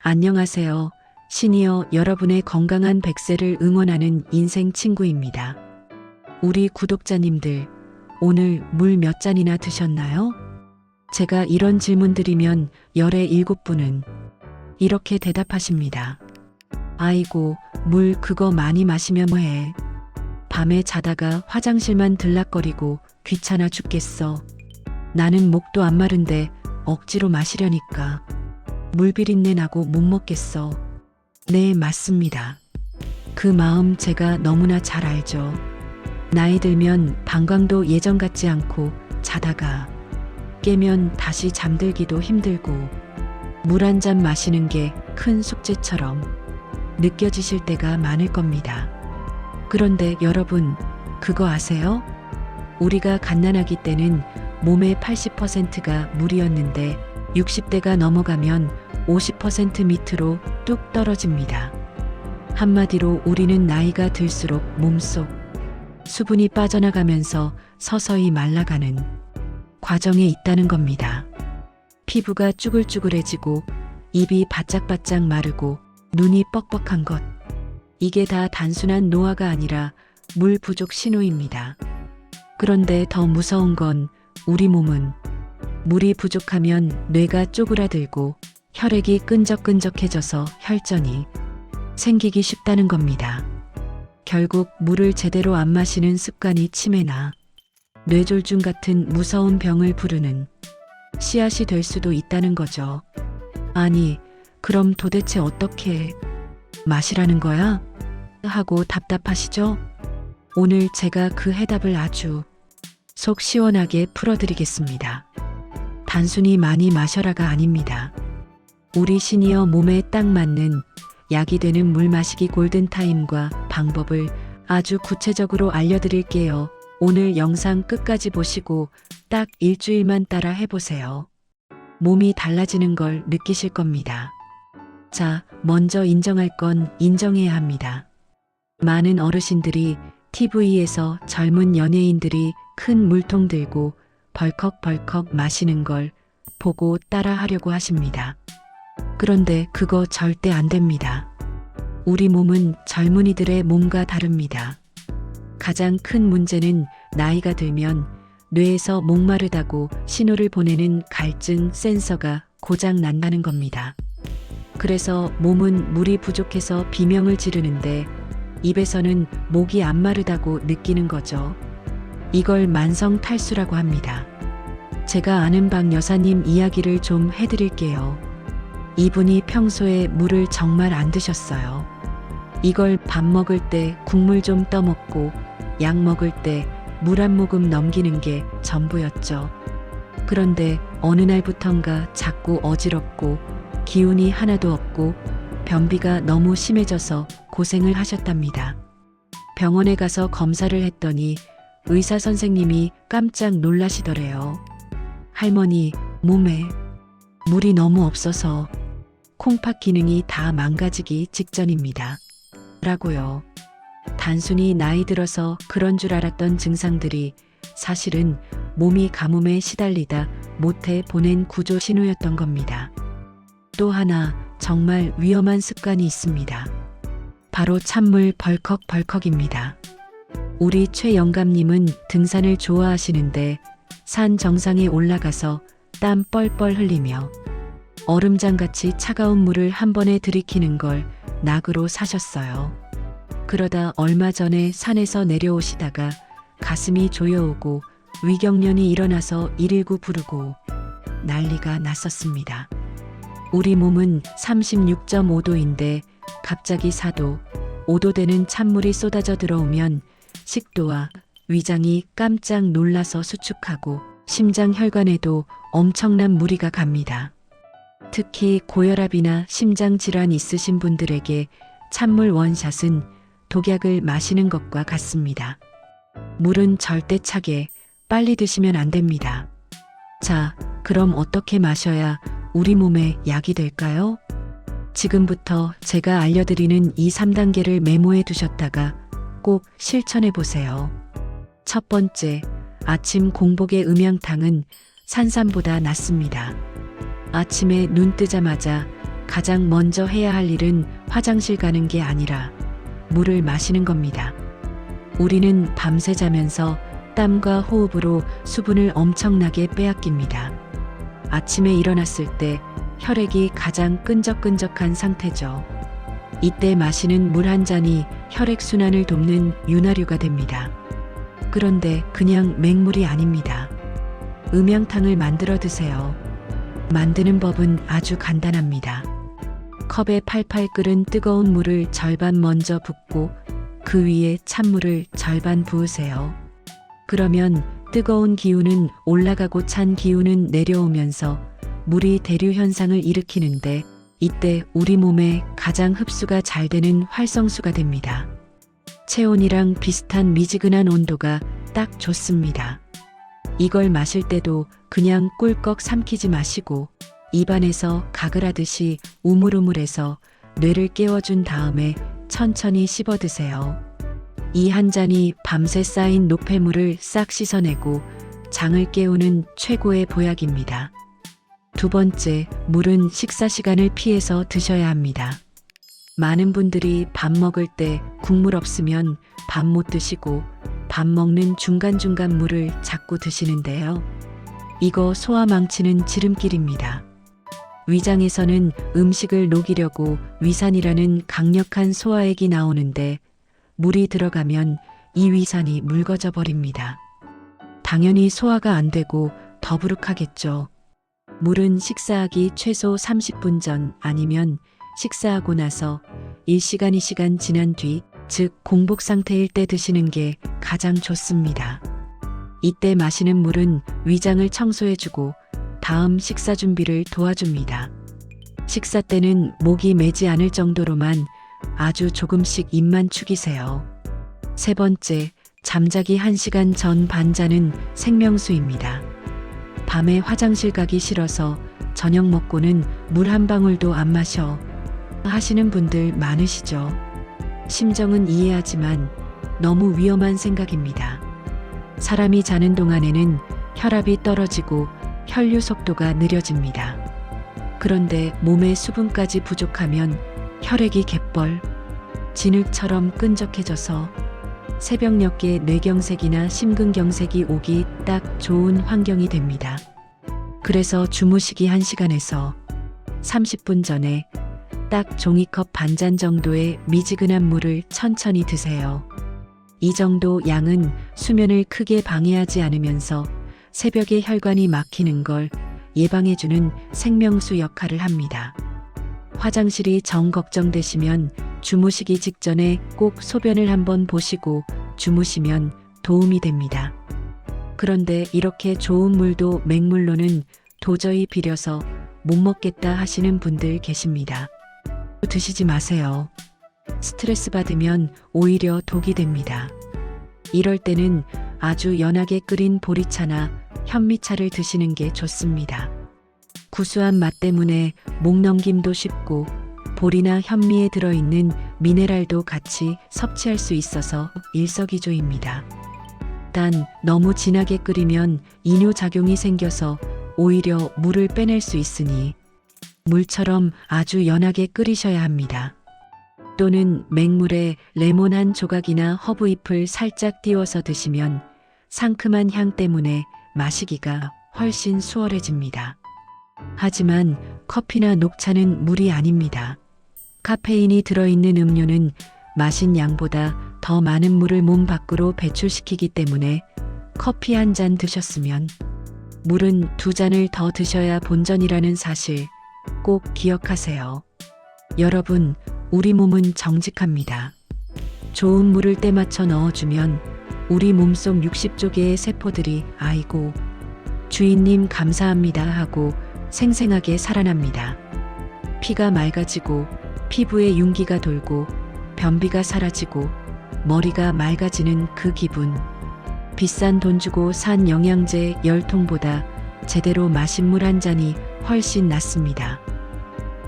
안녕하세요. 시니어 여러분의 건강한 100세를 응원하는 인생 친구입니다. 우리 구독자님들, 오늘 물 몇 잔이나 드셨나요? 제가 이런 질문 드리면 열의 7분은 이렇게 대답하십니다. 아이고, 물 그거 많이 마시면 뭐해. 밤에 자다가 화장실만 들락거리고 귀찮아 죽겠어. 나는 목도 안 마른데 억지로 마시려니까. 물 비린내 나고 못 먹겠어. 네, 맞습니다. 그 마음 제가 너무나 잘 알죠. 나이 들면 방광도 예전 같지 않고 자다가 깨면 다시 잠들기도 힘들고 물 한 잔 마시는 게 큰 숙제처럼 느껴지실 때가 많을 겁니다. 그런데 여러분, 그거 아세요? 우리가 갓난아기 때는 몸의 80%가 물이었는데 60대가 넘어가면 50% 밑으로 뚝 떨어집니다. 한마디로 우리는 나이가 들수록 몸속 수분이 빠져나가면서 서서히 말라가는 과정에 있다는 겁니다. 피부가 쭈글쭈글해지고 입이 바짝바짝 마르고 눈이 뻑뻑한 것. 이게 다 단순한 노화가 아니라 물 부족 신호입니다. 그런데 더 무서운 건 우리 몸은 물이 부족하면 뇌가 쪼그라들고 혈액이 끈적끈적해져서 혈전이 생기기 쉽다는 겁니다. 결국 물을 제대로 안 마시는 습관이 치매나 뇌졸중 같은 무서운 병을 부르는 씨앗이 될 수도 있다는 거죠. 아니, 그럼 도대체 어떻게 마시라는 거야? 하고 답답하시죠? 오늘 제가 그 해답을 아주 속 시원하게 풀어드리겠습니다. 단순히 많이 마셔라가 아닙니다. 우리 시니어 몸에 딱 맞는 약이 되는 물 마시기 골든타임과 방법을 아주 구체적으로 알려드릴게요. 오늘 영상 끝까지 보시고 딱 일주일만 따라 해보세요. 몸이 달라지는 걸 느끼실 겁니다. 자, 먼저 인정할 건 인정해야 합니다. 많은 어르신들이 TV에서 젊은 연예인들이 큰 물통 들고 벌컥벌컥 마시는 걸 보고 따라 하려고 하십니다. 그런데 그거 절대 안 됩니다. 우리 몸은 젊은이들의 몸과 다릅니다. 가장 큰 문제는 나이가 들면 뇌에서 목마르다고 신호를 보내는 갈증 센서가 고장 난다는 겁니다. 그래서 몸은 물이 부족해서 비명을 지르는데 입에서는 목이 안 마르다고 느끼는 거죠. 이걸 만성 탈수라고 합니다. 제가 아는 박 여사님 이야기를 좀 해드릴게요. 이분이 평소에 물을 정말 안 드셨어요. 이걸 밥 먹을 때 국물 좀 떠먹고 약 먹을 때 물 한 모금 넘기는 게 전부였죠. 그런데 어느 날부턴가 자꾸 어지럽고 기운이 하나도 없고 변비가 너무 심해져서 고생을 하셨답니다. 병원에 가서 검사를 했더니 의사 선생님이 깜짝 놀라시더래요. 할머니, 몸에 물이 너무 없어서 콩팥 기능이 다 망가지기 직전입니다. 라고요. 단순히 나이 들어서 그런 줄 알았던 증상들이 사실은 몸이 가뭄에 시달리다 못해 보낸 구조 신호였던 겁니다. 또 하나 정말 위험한 습관이 있습니다. 바로 찬물 벌컥벌컥입니다. 우리 최 영감님은 등산을 좋아하시는데 산 정상에 올라가서 땀 뻘뻘 흘리며 얼음장같이 차가운 물을 한 번에 들이키는 걸 낙으로 사셨어요. 그러다 얼마 전에 산에서 내려오시다가 가슴이 조여오고 위경련이 일어나서 119 부르고 난리가 났었습니다. 우리 몸은 36.5도인데 갑자기 4도, 5도 되는 찬물이 쏟아져 들어오면 식도와 위장이 깜짝 놀라서 수축하고 심장 혈관에도 엄청난 무리가 갑니다. 특히 고혈압이나 심장 질환 있으신 분들에게 찬물 원샷은 독약을 마시는 것과 같습니다. 물은 절대 차게 빨리 드시면 안 됩니다. 자, 그럼 어떻게 마셔야 우리 몸에 약이 될까요? 지금부터 제가 알려드리는 이 3단계를 메모해 두셨다가 꼭 실천해 보세요. 첫 번째, 아침 공복의 음양탕은 산삼보다 낫습니다. 아침에 눈 뜨자마자 가장 먼저 해야 할 일은 화장실 가는 게 아니라 물을 마시는 겁니다. 우리는 밤새 자면서 땀과 호흡으로 수분을 엄청나게 빼앗깁니다. 아침에 일어났을 때 혈액이 가장 끈적끈적한 상태죠. 이때 마시는 물 한 잔이 혈액순환을 돕는 윤활유가 됩니다. 그런데 그냥 맹물이 아닙니다. 음양탕을 만들어 드세요. 만드는 법은 아주 간단합니다. 컵에 팔팔 끓은 뜨거운 물을 절반 먼저 붓고 그 위에 찬물을 절반 부으세요. 그러면 뜨거운 기운은 올라가고 찬 기운은 내려오면서 물이 대류 현상을 일으키는데 이때 우리 몸에 가장 흡수가 잘 되는 활성수가 됩니다. 체온이랑 비슷한 미지근한 온도가 딱 좋습니다. 이걸 마실 때도 그냥 꿀꺽 삼키지 마시고 입안에서 가글 하듯이 우물우물해서 뇌를 깨워준 다음에 천천히 씹어 드세요. 이 한 잔이 밤새 쌓인 노폐물을 싹 씻어내고 장을 깨우는 최고의 보약입니다. 두 번째, 물은 식사 시간을 피해서 드셔야 합니다. 많은 분들이 밥 먹을 때 국물 없으면 밥 못 드시고 밥 먹는 중간중간 물을 자꾸 드시는데요. 이거 소화 망치는 지름길입니다. 위장에서는 음식을 녹이려고 위산이라는 강력한 소화액이 나오는데 물이 들어가면 이 위산이 묽어져 버립니다. 당연히 소화가 안 되고 더부룩하겠죠. 물은 식사하기 최소 30분 전 아니면 식사하고 나서 1시간 2시간 지난 뒤, 즉 공복 상태일 때 드시는 게 가장 좋습니다. 이때 마시는 물은 위장을 청소해주고 다음 식사 준비를 도와줍니다. 식사 때는 목이 메지 않을 정도로만 아주 조금씩 입만 축이세요. 세 번째, 잠자기 1시간 전 반 잔은 생명수입니다. 밤에 화장실 가기 싫어서 저녁 먹고는 물 한 방울도 안 마셔 하시는 분들 많으시죠. 심정은 이해하지만 너무 위험한 생각입니다. 사람이 자는 동안에는 혈압이 떨어지고 혈류 속도가 느려집니다. 그런데 몸에 수분까지 부족하면 혈액이 갯벌, 진흙처럼 끈적해져서 새벽녘에 뇌경색이나 심근경색이 오기 딱 좋은 환경이 됩니다. 그래서 주무시기 1시간에서 30분 전에 딱 종이컵 반잔 정도의 미지근한 물을 천천히 드세요. 이 정도 양은 수면을 크게 방해하지 않으면서 새벽에 혈관이 막히는 걸 예방해주는 생명수 역할을 합니다. 화장실이 정 걱정되시면 주무시기 직전에 꼭 소변을 한번 보시고 주무시면 도움이 됩니다. 그런데 이렇게 좋은 물도 맹물로는 도저히 비려서 못 먹겠다 하시는 분들 계십니다. 드시지 마세요. 스트레스 받으면 오히려 독이 됩니다. 이럴 때는 아주 연하게 끓인 보리차나 현미차를 드시는 게 좋습니다. 구수한 맛 때문에 목 넘김도 쉽고 보리나 현미에 들어있는 미네랄도 같이 섭취할 수 있어서 일석이조입니다. 단 너무 진하게 끓이면 이뇨작용이 생겨서 오히려 물을 빼낼 수 있으니 물처럼 아주 연하게 끓이셔야 합니다. 또는 맹물에 레몬 한 조각이나 허브잎을 살짝 띄워서 드시면 상큼한 향 때문에 마시기가 훨씬 수월해집니다. 하지만 커피나 녹차는 물이 아닙니다. 카페인이 들어있는 음료는 마신 양보다 더 많은 물을 몸 밖으로 배출시키기 때문에 커피 한 잔 드셨으면 물은 2잔을 더 드셔야 본전이라는 사실 꼭 기억하세요. 여러분, 우리 몸은 정직합니다. 좋은 물을 때 맞춰 넣어주면 우리 몸속 60조 개의 세포들이 아이고, 주인님 감사합니다 하고 생생하게 살아납니다. 피가 맑아지고 피부에 윤기가 돌고 변비가 사라지고 머리가 맑아지는 그 기분. 비싼 돈 주고 산 영양제 10통보다 제대로 마신 물 한 잔이 훨씬 낫습니다.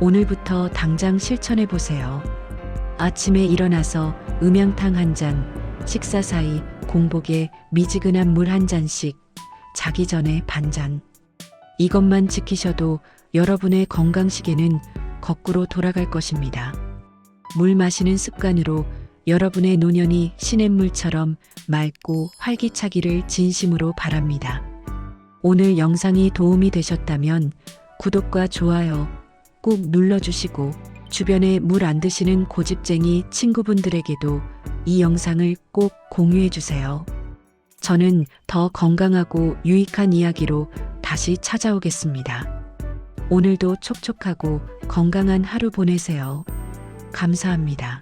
오늘부터 당장 실천해 보세요. 아침에 일어나서 음양탕 한 잔, 식사 사이 공복에 미지근한 물 한 잔씩, 자기 전에 반잔. 이것만 지키셔도 여러분의 건강식에는 거꾸로 돌아갈 것입니다. 물 마시는 습관으로 여러분의 노년이 시냇물처럼 맑고 활기차기를 진심으로 바랍니다. 오늘 영상이 도움이 되셨다면 구독과 좋아요 꼭 눌러주시고 주변에 물 안 드시는 고집쟁이 친구분들에게도 이 영상을 꼭 공유해 주세요. 저는 더 건강하고 유익한 이야기로 다시 찾아오겠습니다. 오늘도 촉촉하고 건강한 하루 보내세요. 감사합니다.